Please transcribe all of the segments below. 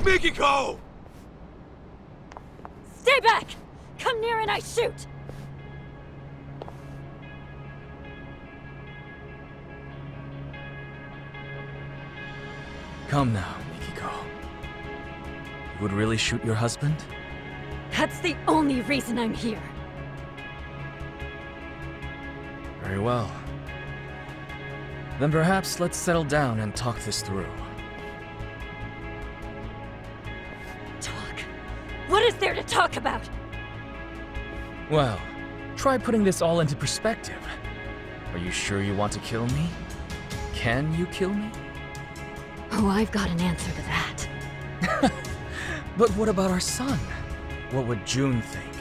Mikiko! Stay back! Come near and I shoot! Come now, Mikiko. You would really shoot your husband? That's the only reason I'm here. Very well. Then perhaps let's settle down and talk this through. Talk? What is there to talk about? Well, try putting this all into perspective. Are you sure you want to kill me? Can you kill me? Oh, I've got an answer to that. But what about our son? What would June think?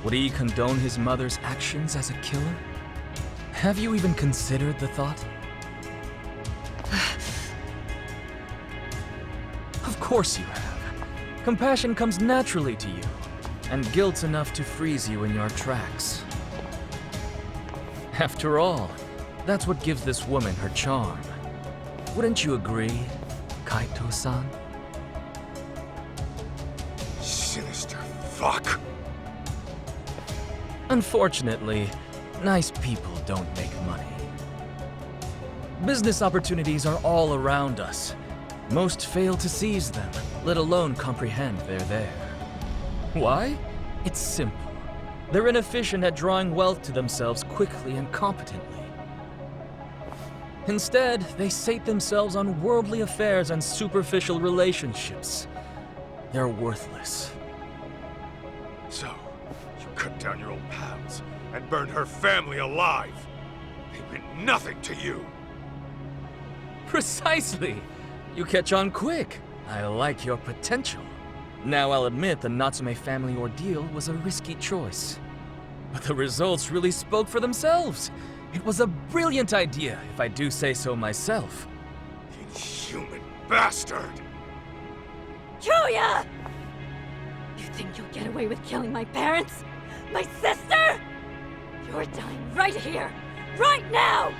Would he condone his mother's actions as a killer? Have you even considered the thought? Of course you have. Compassion comes naturally to you, and guilt's enough to freeze you in your tracks. After all, that's what gives this woman her charm. Wouldn't you agree, Kaito-san? Sinister fuck. Unfortunately, nice people don't make money. Business opportunities are all around us. Most fail to seize them, let alone comprehend they're there. Why? It's simple. They're inefficient at drawing wealth to themselves quickly and competently. Instead, they sate themselves on worldly affairs and superficial relationships. They're worthless. So, you cut down your old pals and burned her family alive. They meant nothing to you. Precisely! You catch on quick. I like your potential. Now I'll admit the Natsume family ordeal was a risky choice. But the results really spoke for themselves. It was a brilliant idea, if I do say so myself. Inhuman bastard! Julia! You think you'll get away with killing my parents? My sister? You're dying right here, right now!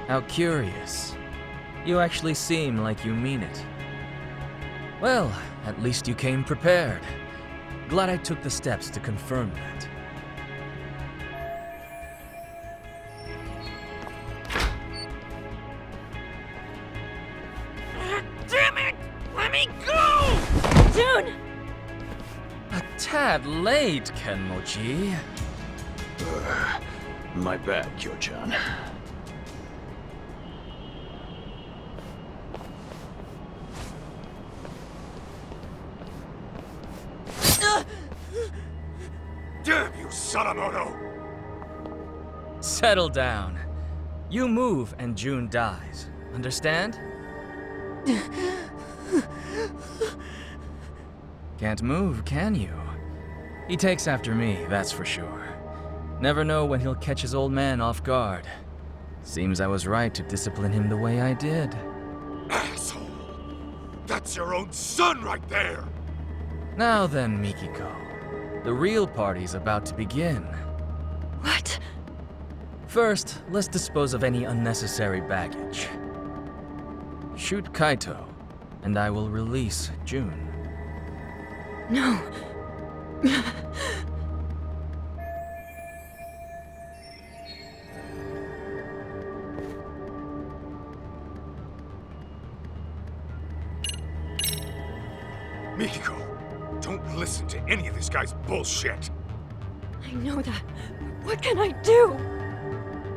How curious. You actually seem like you mean it. Well, at least you came prepared. Glad I took the steps to confirm that. Damn it! Let me go! June! A tad late, Kenmochi. My bad, Kyo-chan. Damn you, Sadamoto! Settle down. You move and June dies. Understand? Can't move, can you? He takes after me, that's for sure. Never know when he'll catch his old man off guard. Seems I was right to discipline him the way I did. Asshole! That's your own son right there! Now then, Mikiko. The real party's about to begin. What? First, let's dispose of any unnecessary baggage. Shoot Kaito, and I will release June. No. Mikiko, don't listen to any of this guy's bullshit. I know that. What can I do?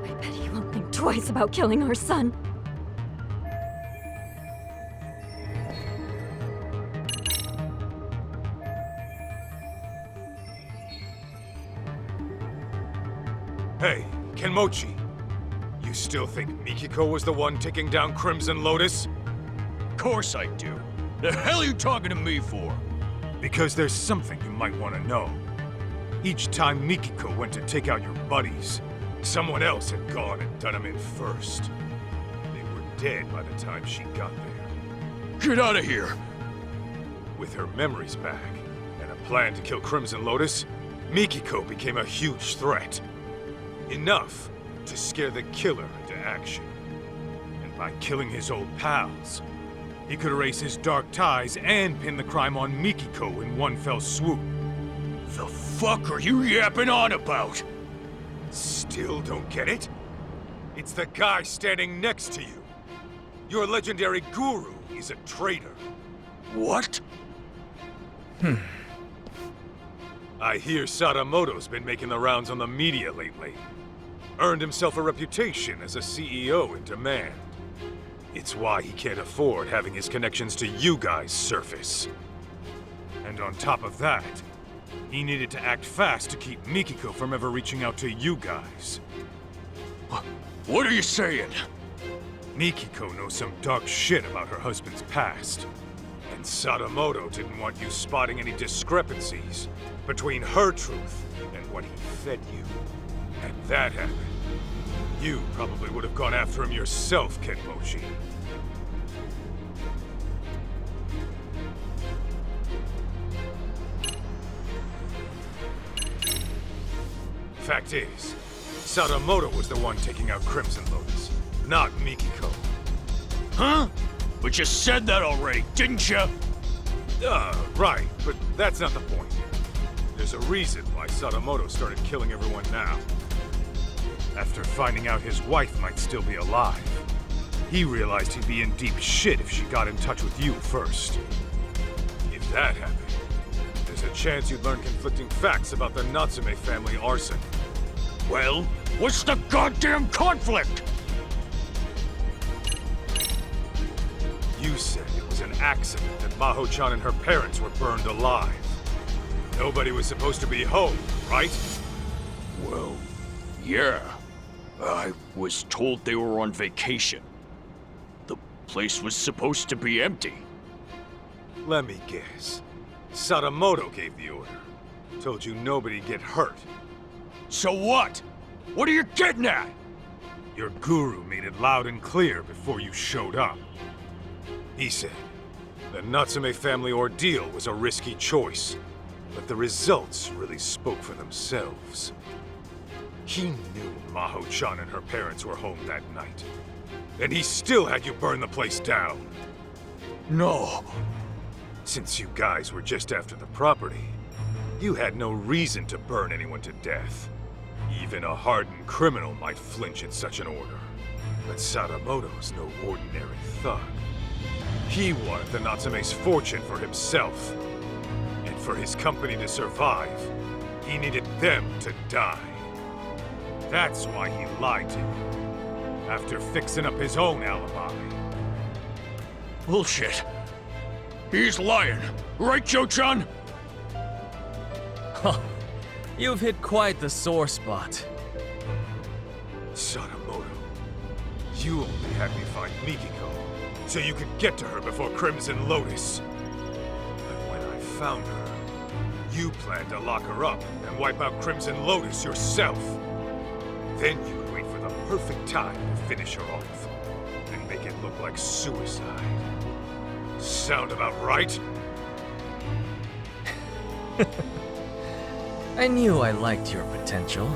I bet he won't think twice about killing our son. Hey, Kenmochi. You still think Mikiko was the one taking down Crimson Lotus? Course I do. The hell are you talking to me for? Because there's something you might want to know. Each time Mikiko went to take out your buddies, someone else had gone and done them in first. They were dead by the time she got there. Get out of here! With her memories back, and a plan to kill Crimson Lotus, Mikiko became a huge threat. Enough to scare the killer into action. And by killing his old pals, He could erase his dark ties and pin the crime on Mikiko in one fell swoop. The fuck are you yapping on about? Still don't get it? It's the guy standing next to you. Your legendary guru is a traitor. What? I hear Sadamoto's been making the rounds on the media lately. Earned himself a reputation as a CEO in demand. It's why he can't afford having his connections to you guys surface. And on top of that, he needed to act fast to keep Mikiko from ever reaching out to you guys. What are you saying? Mikiko knows some dark shit about her husband's past. And Sadamoto didn't want you spotting any discrepancies between her truth and what he fed you. And that happened. You probably would have gone after him yourself, Kenmochi. Fact is, Sadamoto was the one taking out Crimson Lotus, not Mikiko. Huh? But you said that already, didn't you? Right, but that's not the point. There's a reason why Sadamoto started killing everyone now. After finding out his wife might still be alive, he realized he'd be in deep shit if she got in touch with you first. If that happened, there's a chance you'd learn conflicting facts about the Natsume family arson. Well, what's the goddamn conflict? You said it was an accident that Maho-chan and her parents were burned alive. Nobody was supposed to be home, right? Well, yeah. I was told they were on vacation. The place was supposed to be empty. Let me guess. Sadamoto gave the order. Told you nobody'd get hurt. So what? What are you getting at? Your guru made it loud and clear before you showed up. He said the Natsume family ordeal was a risky choice, but the results really spoke for themselves. He knew Maho-chan and her parents were home that night, and he still had you burn the place down. No. Since you guys were just after the property, you had no reason to burn anyone to death. Even a hardened criminal might flinch at such an order. But Sadamoto's no ordinary thug. He wanted the Natsume's fortune for himself. And for his company to survive, he needed them to die. That's why he lied to you, after fixing up his own alibi. Bullshit. He's lying. Right, Joe-chan? Huh. You've hit quite the sore spot. Sadamoto, you only had me find Mikiko, so you could get to her before Crimson Lotus. But when I found her, you planned to lock her up and wipe out Crimson Lotus yourself. Then you would wait for the perfect time to finish her off, and make it look like suicide. Sound about right? I knew I liked your potential.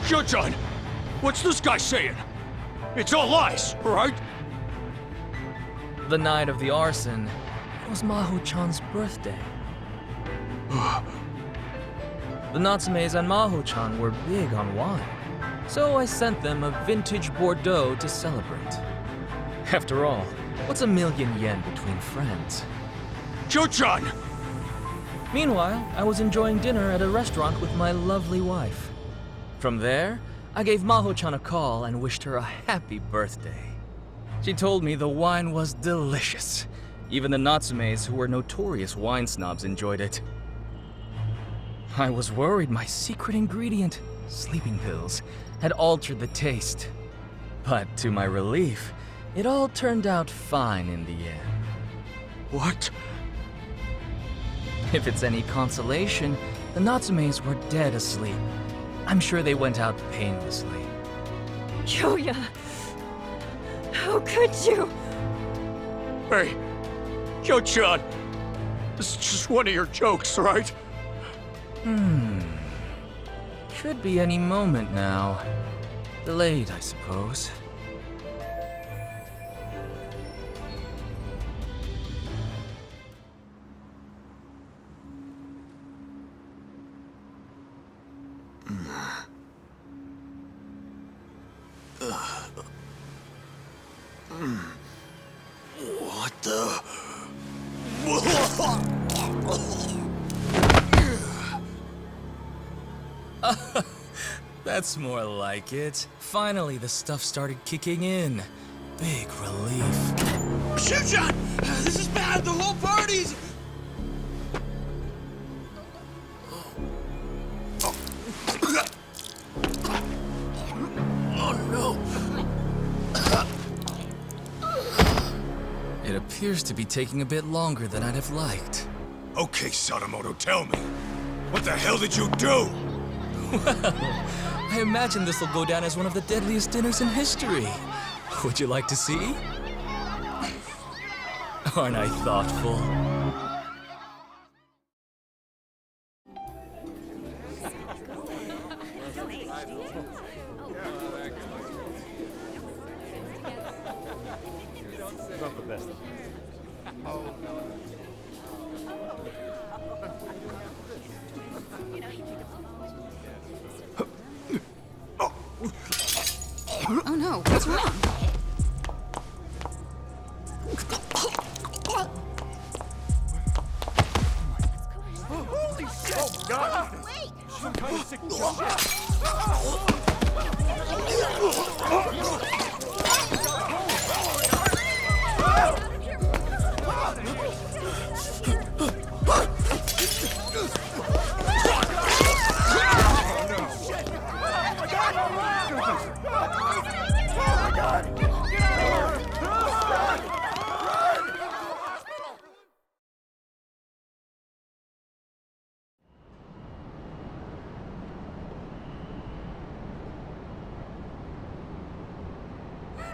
Joe-chan, what's this guy saying? It's all lies, right? The night of the arson was Maho-chan's birthday. The Natsumes and Maho-chan were big on wine, so I sent them a vintage Bordeaux to celebrate. After all, what's $1,000,000 between friends? Joe-chan! Meanwhile, I was enjoying dinner at a restaurant with my lovely wife. From there, I gave Maho-chan a call and wished her a happy birthday. She told me the wine was delicious. Even the Natsumes, who were notorious wine snobs, enjoyed it. I was worried my secret ingredient, sleeping pills, had altered the taste. But to my relief, it all turned out fine in the end. What? If it's any consolation, the Natsumes were dead asleep. I'm sure they went out painlessly. Kyoya! How could you? Hey, Joe-chan! This is just one of your jokes, right? Should be any moment now. Delayed, I suppose. What the? That's more like it. Finally, the stuff started kicking in. Big relief. Shoot shot! This is bad! The whole party's... Oh no! It appears to be taking a bit longer than I'd have liked. Okay, Sadamoto, tell me. What the hell did you do? I imagine this will go down as one of the deadliest dinners in history. Would you like to see? Aren't I thoughtful? Oh no, what's wrong?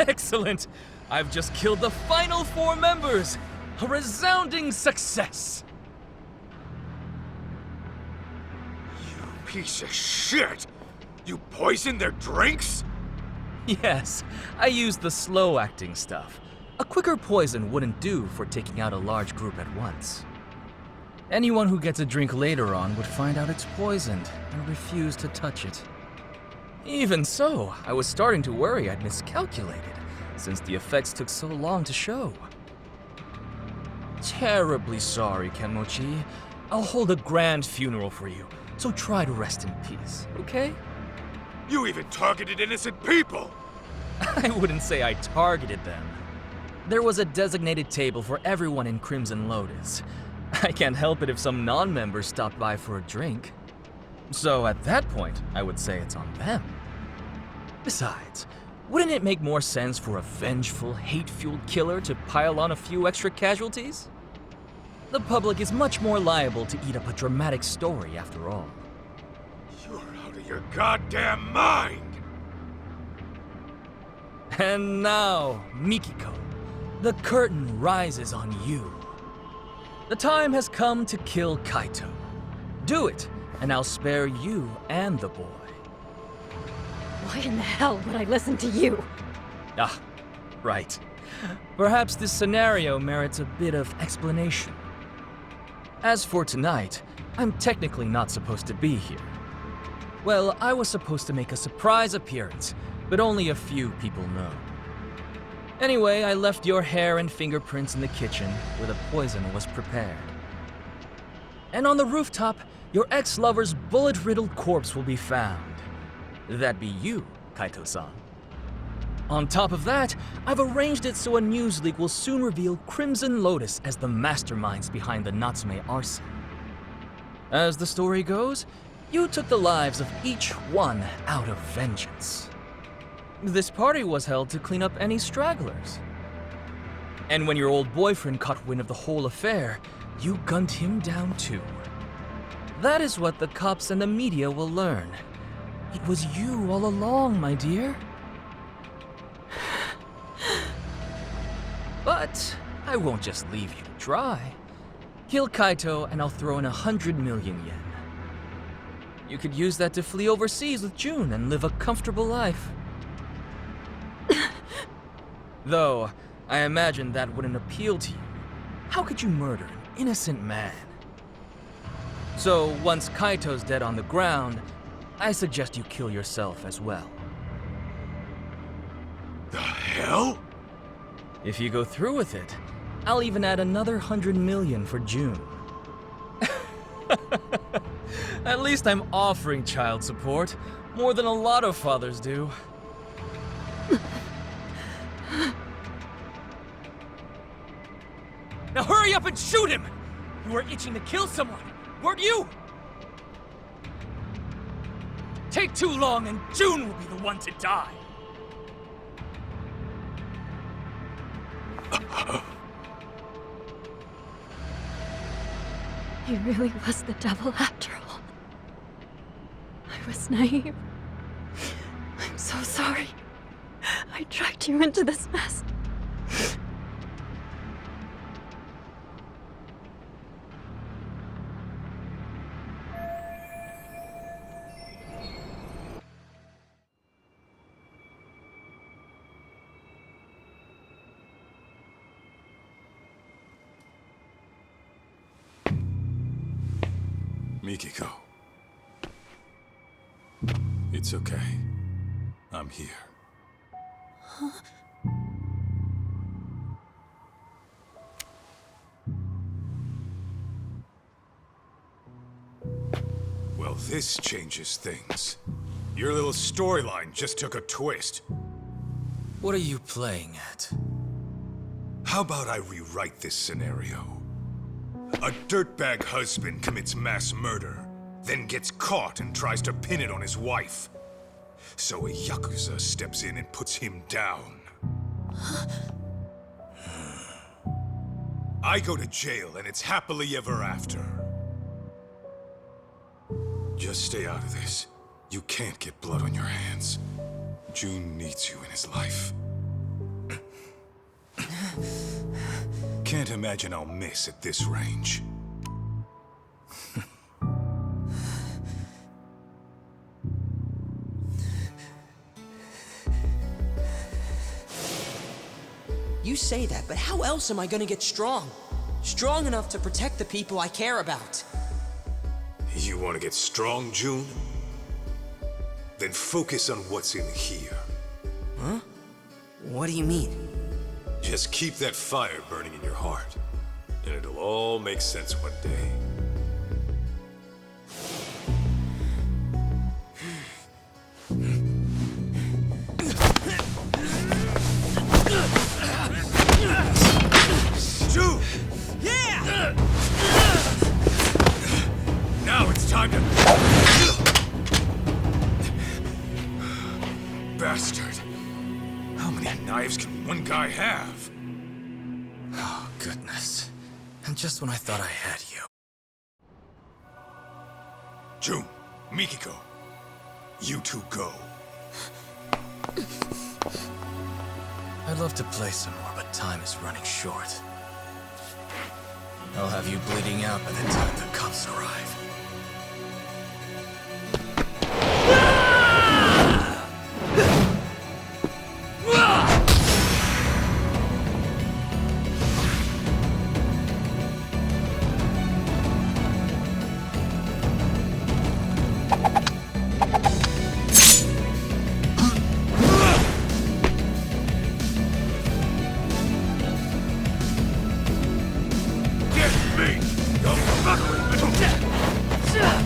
Excellent! I've just killed the final 4 members! A resounding success! Piece of shit! You poisoned their drinks? Yes, I used the slow-acting stuff. A quicker poison wouldn't do for taking out a large group at once. Anyone who gets a drink later on would find out it's poisoned and refuse to touch it. Even so, I was starting to worry I'd miscalculated, since the effects took so long to show. Terribly sorry, Kenmochi. I'll hold a grand funeral for you, so try to rest in peace, okay? You even targeted innocent people! I wouldn't say I targeted them. There was a designated table for everyone in Crimson Lotus. I can't help it if some non-members stopped by for a drink. So at that point, I would say it's on them. Besides, wouldn't it make more sense for a vengeful, hate-fueled killer to pile on a few extra casualties? The public is much more liable to eat up a dramatic story after all. You're out of your goddamn mind! And now, Mikiko, the curtain rises on you. The time has come to kill Kaito. Do it, and I'll spare you and the boy. Why in the hell would I listen to you? Ah, right. Perhaps this scenario merits a bit of explanation. As for tonight, I'm technically not supposed to be here. Well, I was supposed to make a surprise appearance, but only a few people know. Anyway, I left your hair and fingerprints in the kitchen where the poison was prepared. And on the rooftop, your ex-lover's bullet-riddled corpse will be found. That'd be you, Kaito-san. On top of that, I've arranged it so a news leak will soon reveal Crimson Lotus as the masterminds behind the Natsume arson. As the story goes, you took the lives of each one out of vengeance. This party was held to clean up any stragglers. And when your old boyfriend caught wind of the whole affair, you gunned him down too. That is what the cops and the media will learn. It was you all along, my dear. But I won't just leave you to dry. Kill Kaito and I'll throw in 100 million yen. You could use that to flee overseas with June and live a comfortable life. Though, I imagine that wouldn't appeal to you. How could you murder an innocent man? So, once Kaito's dead on the ground, I suggest you kill yourself as well. The hell? If you go through with it, I'll even add another 100 million for June. At least I'm offering child support, more than a lot of fathers do. Now hurry up and shoot him! You were itching to kill someone, weren't you? Take too long and June will be the one to die. He really was the devil after all. I was naive. I'm so sorry. I dragged you into this mess. Mikiko. It's okay. I'm here. Well, this changes things. Your little storyline just took a twist. What are you playing at? How about I rewrite this scenario? A dirtbag husband commits mass murder, then gets caught and tries to pin it on his wife. So a Yakuza steps in and puts him down. I go to jail and it's happily ever after. Just stay out of this. You can't get blood on your hands. June needs you in his life. Can't imagine I'll miss at this range. You say that, but how else am I gonna get strong? Strong enough to protect the people I care about. You want to get strong, June? Then focus on what's in here. Huh? What do you mean? Just keep that fire burning in your heart, and it'll all make sense one day. June! Yeah! Now it's time to... Bastard. How many knives can one guy have? Oh, goodness. And just when I thought I had you. June, Mikiko, you two go. I'd love to play some more, but time is running short. I'll have you bleeding out by the time the cops arrive. Get me! Don't fuck with me!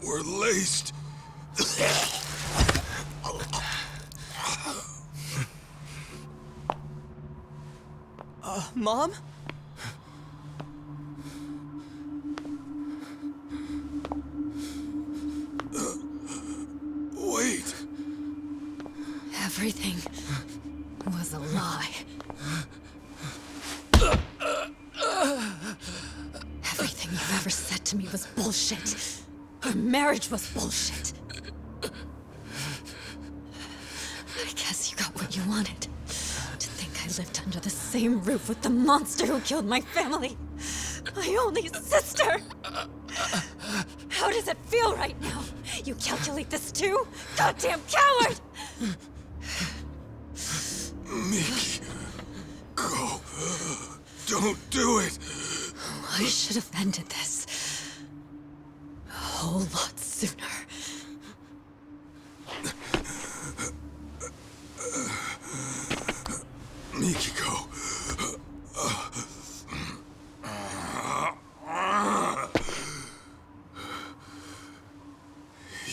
were laced. Mom? Wait. Everything was a lie. Everything you've ever said to me was bullshit. Our marriage was bullshit. I guess you got what you wanted. To think I lived under the same roof with the monster who killed my family. My only sister! How does it feel right now? You calculate this too? Goddamn coward! Miki, go. Don't do it. I should have ended this a whole lot sooner. Mikiko.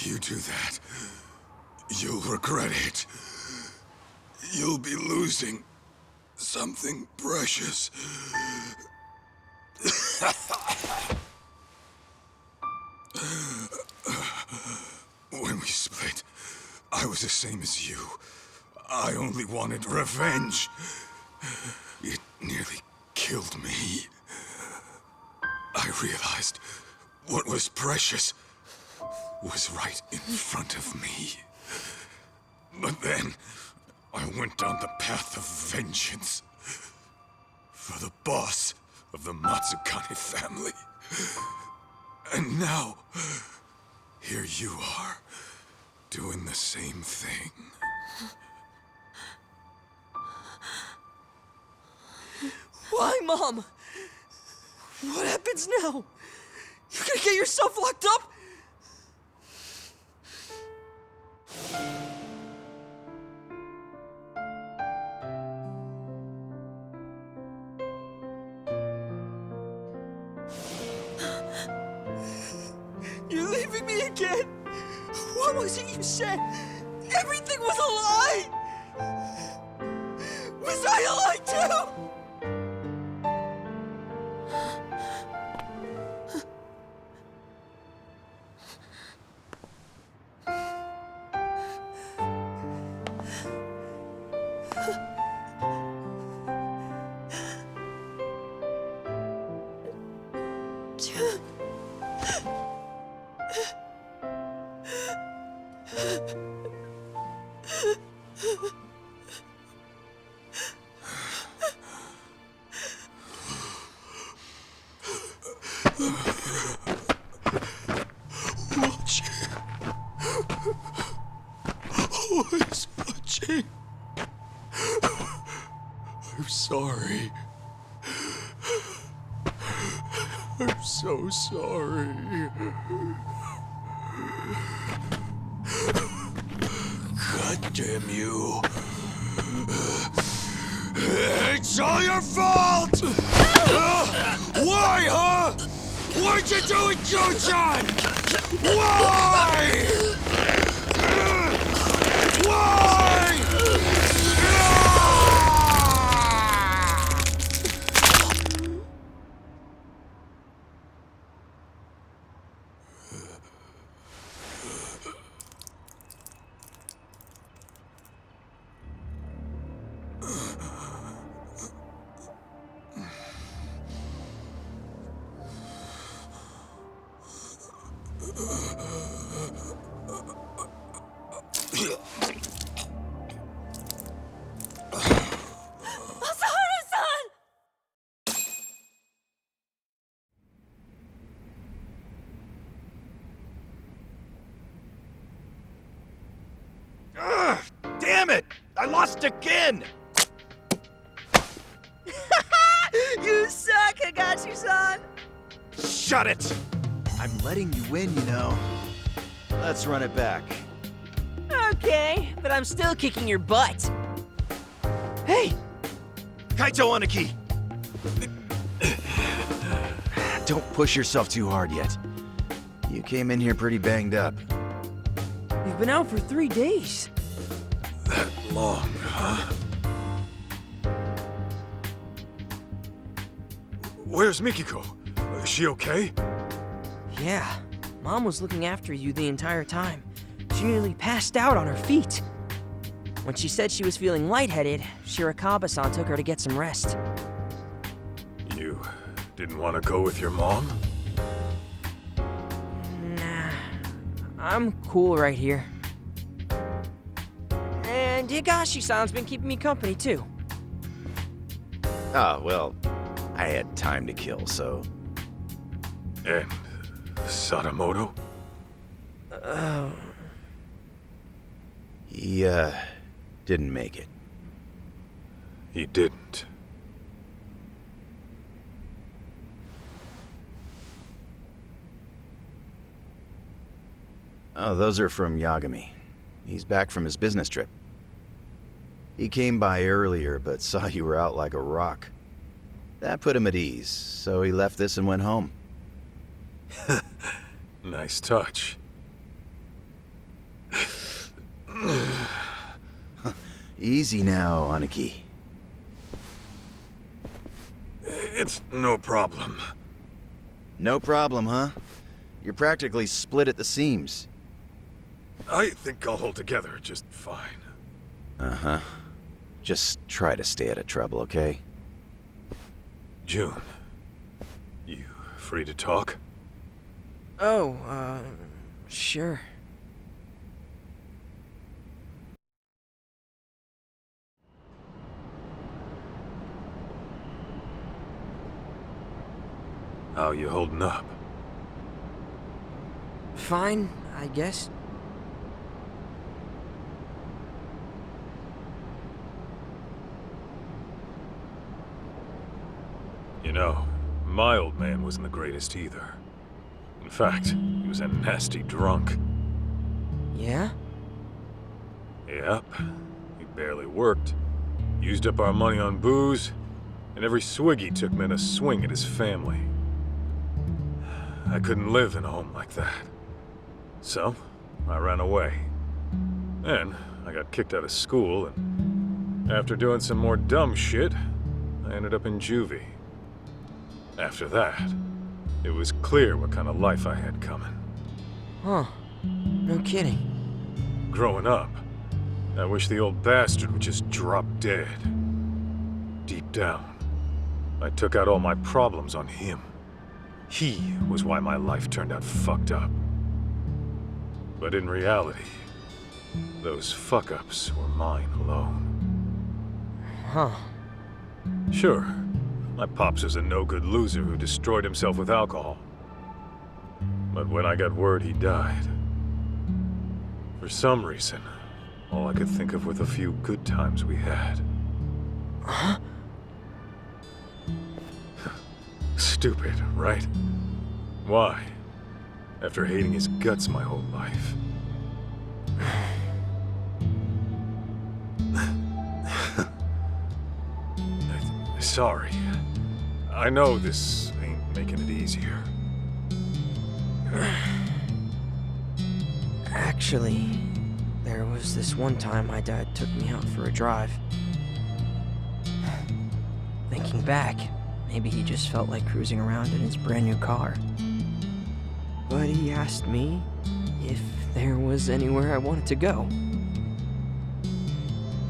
You do that, you'll regret it. You'll be losing something precious. When we split, I was the same as you. I only wanted revenge. It nearly killed me. I realized what was precious was right in front of me. But then, I went down the path of vengeance. For the boss of the Matsukane family. And now, here you are, doing the same thing. Why, Mom? What happens now? You're gonna get yourself locked up? You're leaving me again? What was it you said? Everything was a lie! Was I a lie too? Always watching. I'm sorry. I'm so sorry. God damn you. It's all your fault! Why, huh? Why'd you do it, Joe-chan? Why? Why? Damn it! I lost again! You suck, Higashi-san! Shut it! I'm letting you win, you know. Let's run it back. Okay, but I'm still kicking your butt. Hey! Kaito Aniki! Don't push yourself too hard yet. You came in here pretty banged up. You've been out for 3 days. That long, huh? Where's Mikiko? Is she okay? Yeah, Mom was looking after you the entire time. She nearly passed out on her feet. When she said she was feeling lightheaded, Shirakawa-san took her to get some rest. You didn't want to go with your mom? Nah, I'm cool right here. And Higashi-san's been keeping me company too. Oh, well, I had time to kill, so... And Sadamoto? He, didn't make it. He didn't. Oh, those are from Yagami. He's back from his business trip. He came by earlier, but saw you were out like a rock. That put him at ease, so he left this and went home. Nice touch. Easy now, Aniki. It's no problem. No problem, huh? You're practically split at the seams. I think I'll hold together just fine. Uh-huh. Just try to stay out of trouble, okay? June, you free to talk? Oh, sure. How you holding up? Fine, I guess. You know, my old man wasn't the greatest either. In fact, he was a nasty drunk. Yeah? Yep. He barely worked. Used up our money on booze, and every swig he took meant a swing at his family. I couldn't live in a home like that. So, I ran away. Then, I got kicked out of school, and after doing some more dumb shit, I ended up in juvie. After that, it was clear what kind of life I had coming. Huh. No kidding. Growing up, I wish the old bastard would just drop dead. Deep down, I took out all my problems on him. He was why my life turned out fucked up. But in reality, those fuck-ups were mine alone. Huh. Sure, my pops was a no-good loser who destroyed himself with alcohol. But when I got word he died, for some reason, all I could think of were the few good times we had. Huh? Stupid, right? Why? After hating his guts my whole life. Sorry. I know this ain't making it easier. Actually, there was this one time my dad took me out for a drive. Thinking back, maybe he just felt like cruising around in his brand new car. But he asked me if there was anywhere I wanted to go.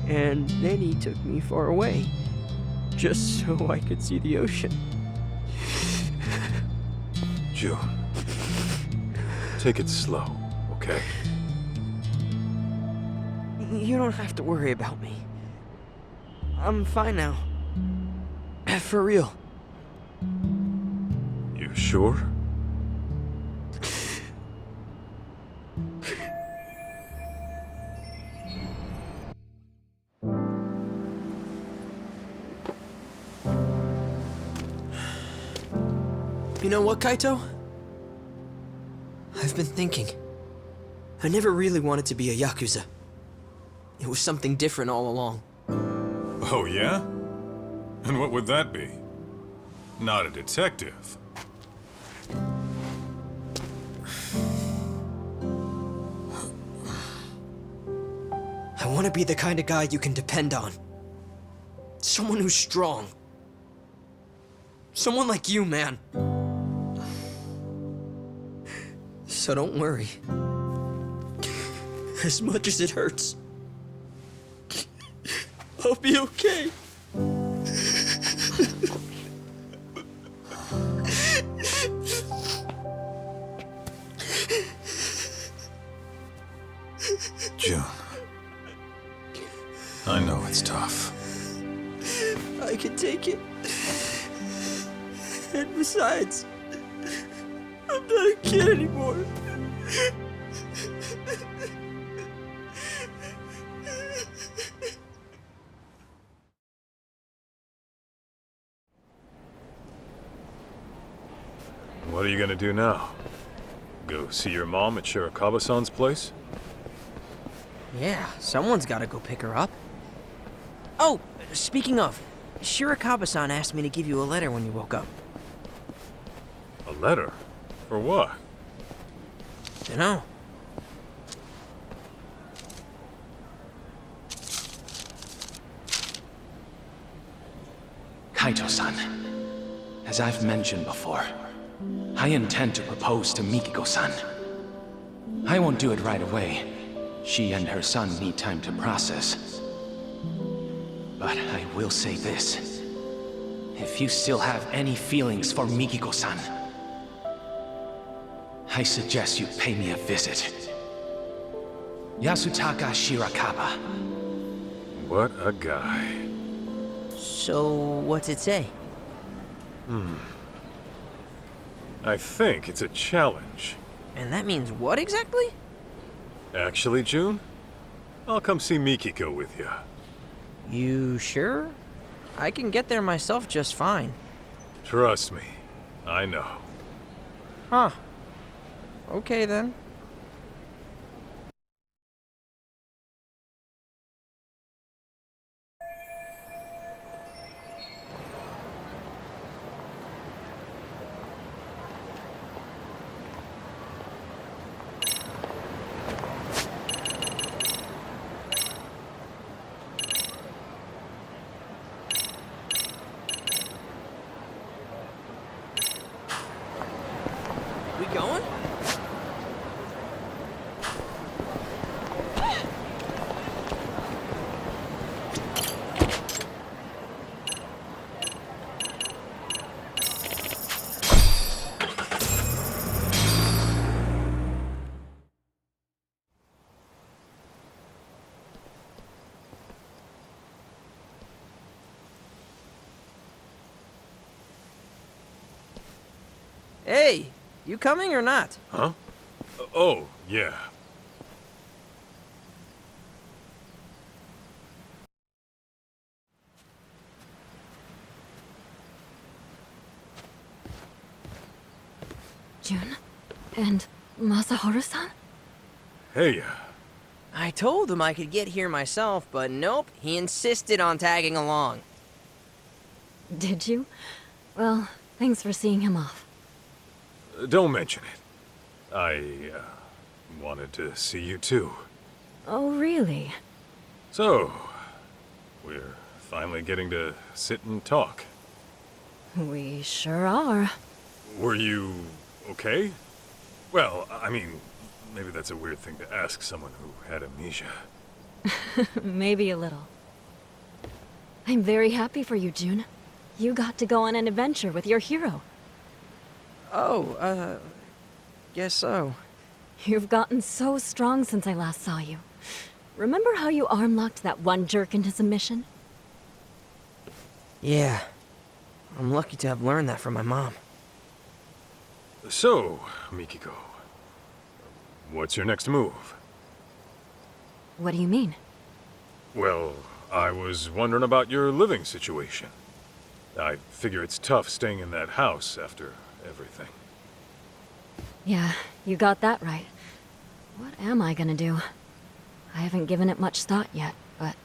And then he took me far away, just so I could see the ocean. June, take it slow, okay? You don't have to worry about me. I'm fine now. For real. You sure? You know what, Kaito? I've been thinking. I never really wanted to be a Yakuza. It was something different all along. Oh, yeah? And what would that be? Not a detective. want to be the kind of guy you can depend on. Someone who's strong. Someone like you, man. So don't worry. As much as it hurts, I'll be okay. June. I know it's tough. I can take it. And besides, I'm not a kid anymore. What are you gonna do now? Go see your mom at Shirakawa-san's place? Yeah, someone's gotta go pick her up. Oh, speaking of, Shirakawa-san asked me to give you a letter when you woke up. A letter? For what? Dunno. Kaito-san, as I've mentioned before, I intend to propose to Mikiko-san. I won't do it right away. She and her son need time to process. But I will say this. If you still have any feelings for Mikiko-san, I suggest you pay me a visit. Yasutaka Shirakawa. What a guy. So, what's it say? I think it's a challenge. And that means what exactly? Actually, June, I'll come see Mikiko with you. You sure? I can get there myself just fine. Trust me, I know. Huh. Okay then. We going? Hey, you coming or not? Huh? Oh, yeah. June? And Masaharu-san? Hey, I told him I could get here myself, but nope, he insisted on tagging along. Did you? Well, thanks for seeing him off. don't mention it. I, wanted to see you too. Oh, really? So, we're finally getting to sit and talk. We sure are. Were you okay? Well, I mean, maybe that's a weird thing to ask someone who had amnesia. Maybe a little. I'm very happy for you, June. You got to go on an adventure with your hero. Oh, guess so. You've gotten so strong since I last saw you. Remember how you arm-locked that one jerk into submission? Yeah. I'm lucky to have learned that from my mom. So, Mikiko, what's your next move? What do you mean? Well, I was wondering about your living situation. I figure it's tough staying in that house after everything. Yeah, you got that right. What am I gonna do? I haven't given it much thought yet, but...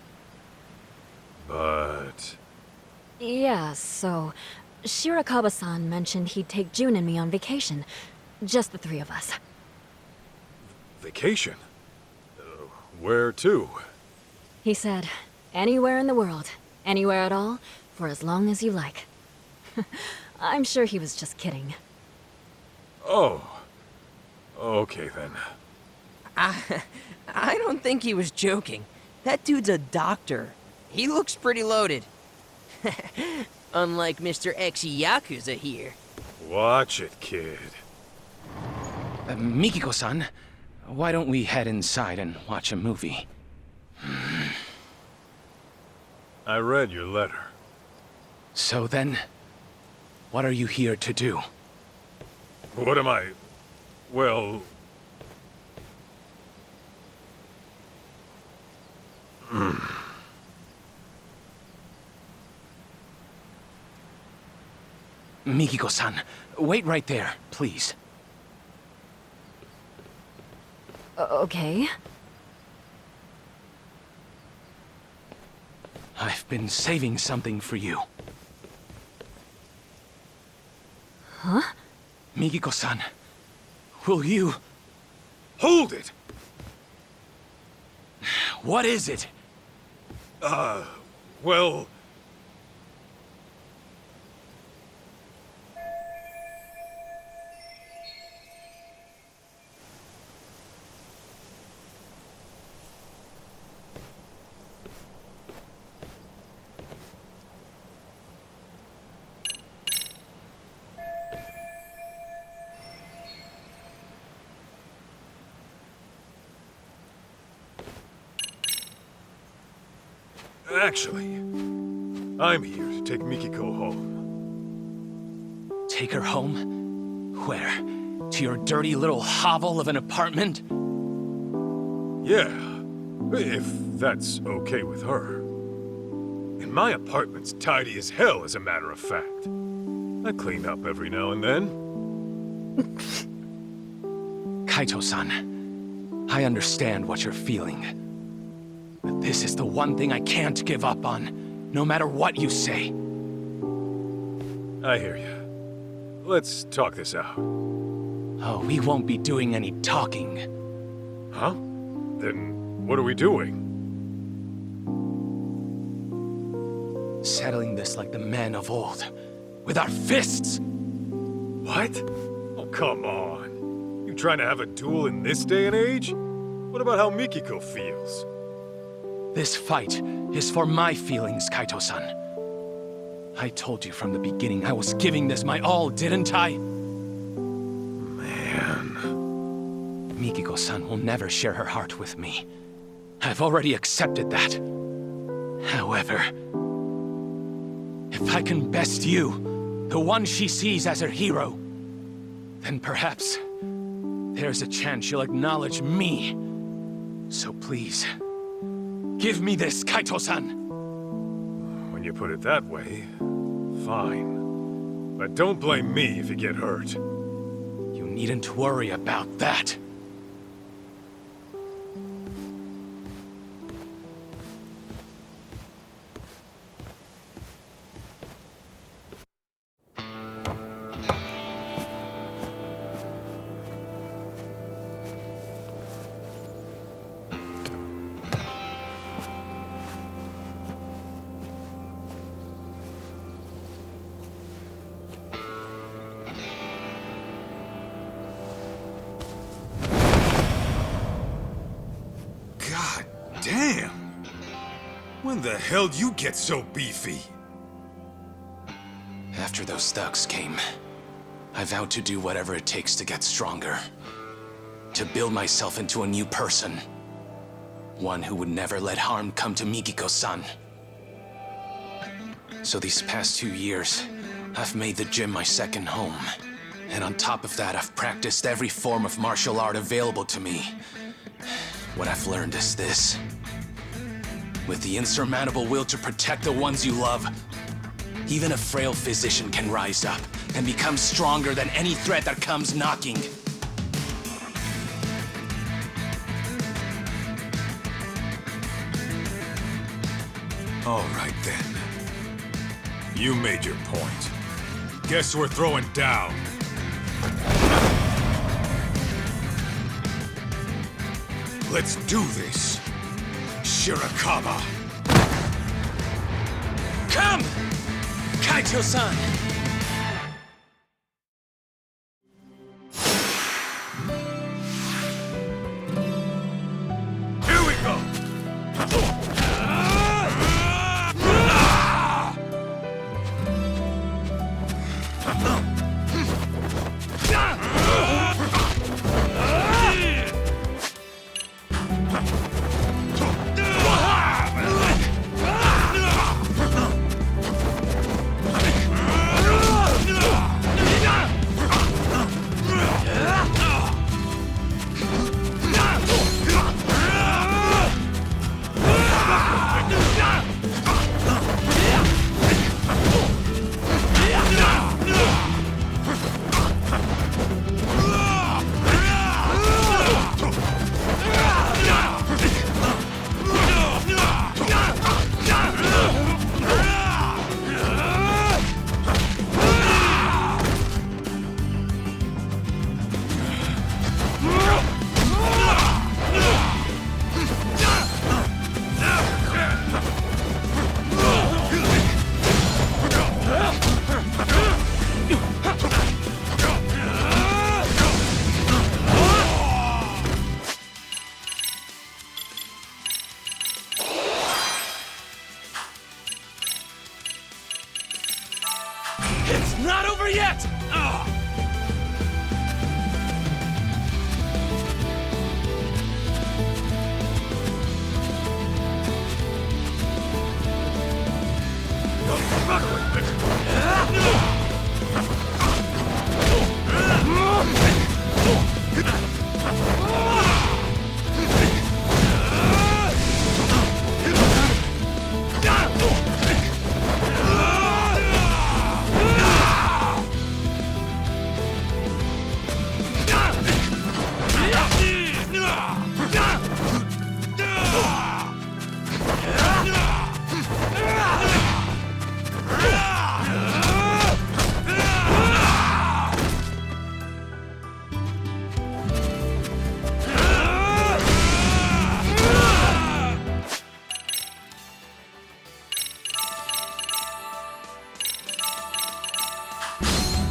But... Yeah, so... Shirakawa-san mentioned he'd take June and me on vacation. Just the three of us. Vacation? Where to? He said, anywhere in the world, anywhere at all, for as long as you like. I'm sure he was just kidding. Oh. Okay then. I don't think he was joking. That dude's a doctor. He looks pretty loaded. Unlike Mr. Yakuza here. Watch it, kid. Mikiko-san, why don't we head inside and watch a movie? I read your letter. So then, what are you here to do? What am I... Well... Mikiko-san, wait right there, please. Okay. I've been saving something for you. Huh? Mikiko-san, will you... Hold it! What is it? Well... Actually, I'm here to take Mikiko home. Take her home? Where? To your dirty little hovel of an apartment? Yeah, if that's okay with her. And my apartment's tidy as hell, as a matter of fact. I clean up every now and then. Kaito-san, I understand what you're feeling. But this is the one thing I can't give up on, no matter what you say. I hear you. Let's talk this out. Oh, we won't be doing any talking. Huh? Then what are we doing? Settling this like the men of old. With our fists! What? Oh, come on. You trying to have a duel in this day and age? What about how Mikiko feels? This fight is for my feelings, Kaito-san. I told you from the beginning I was giving this my all, didn't I? Man... Mikiko-san will never share her heart with me. I've already accepted that. However, if I can best you, the one she sees as her hero, then perhaps there's a chance she'll acknowledge me. So please, give me this, Kaito-san! When you put it that way, fine. But don't blame me if you get hurt. You needn't worry about that. Damn! When the hell you get so beefy? After those thugs came, I vowed to do whatever it takes to get stronger. To build myself into a new person. One who would never let harm come to Mikiko-san. So these past 2 years, I've made the gym my second home. And on top of that, I've practiced every form of martial art available to me. What I've learned is this. With the insurmountable will to protect the ones you love, even a frail physician can rise up and become stronger than any threat that comes knocking. All right then. You made your point. Guess we're throwing down. Let's do this. Shirakawa! Come! Kaito-san! Here we go! It's not over yet!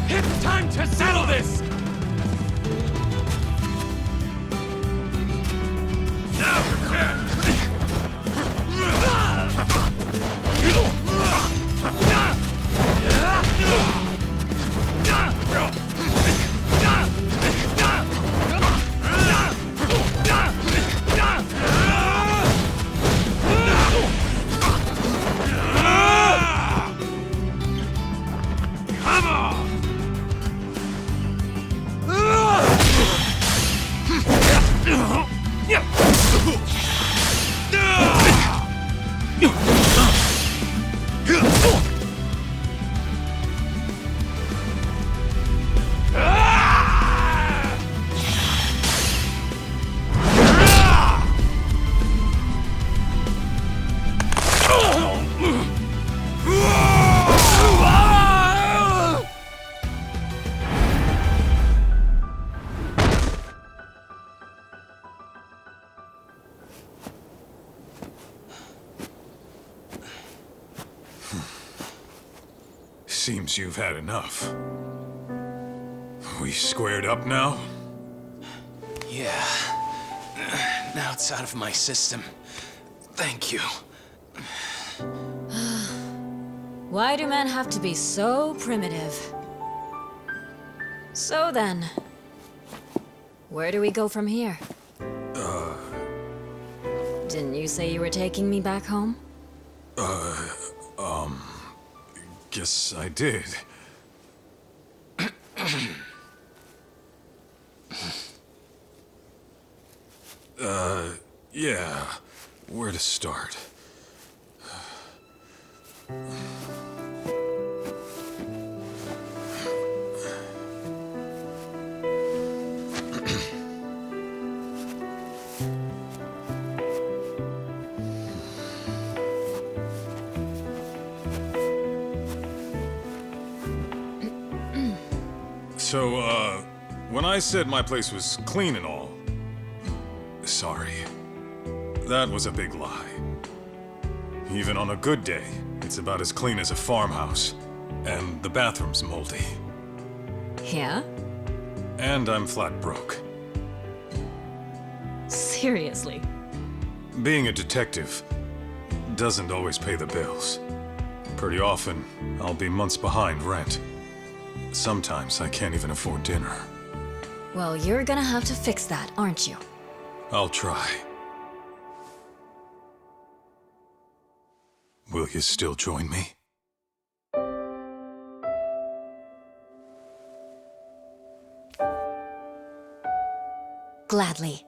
It's time to settle this! Come on! Seems you've had enough. We squared up now? Yeah. Now it's out of my system. Thank you. Why do men have to be so primitive? So then, where do we go from here? Didn't you say you were taking me back home? Guess I did. Yeah. Where to start? So, when I said my place was clean and all, sorry. That was a big lie. Even on a good day, it's about as clean as a farmhouse. And the bathroom's moldy. Yeah? And I'm flat broke. Seriously. Being a detective doesn't always pay the bills. Pretty often, I'll be months behind rent. Sometimes I can't even afford dinner. Well, you're gonna have to fix that, aren't you? I'll try. Will you still join me? Gladly.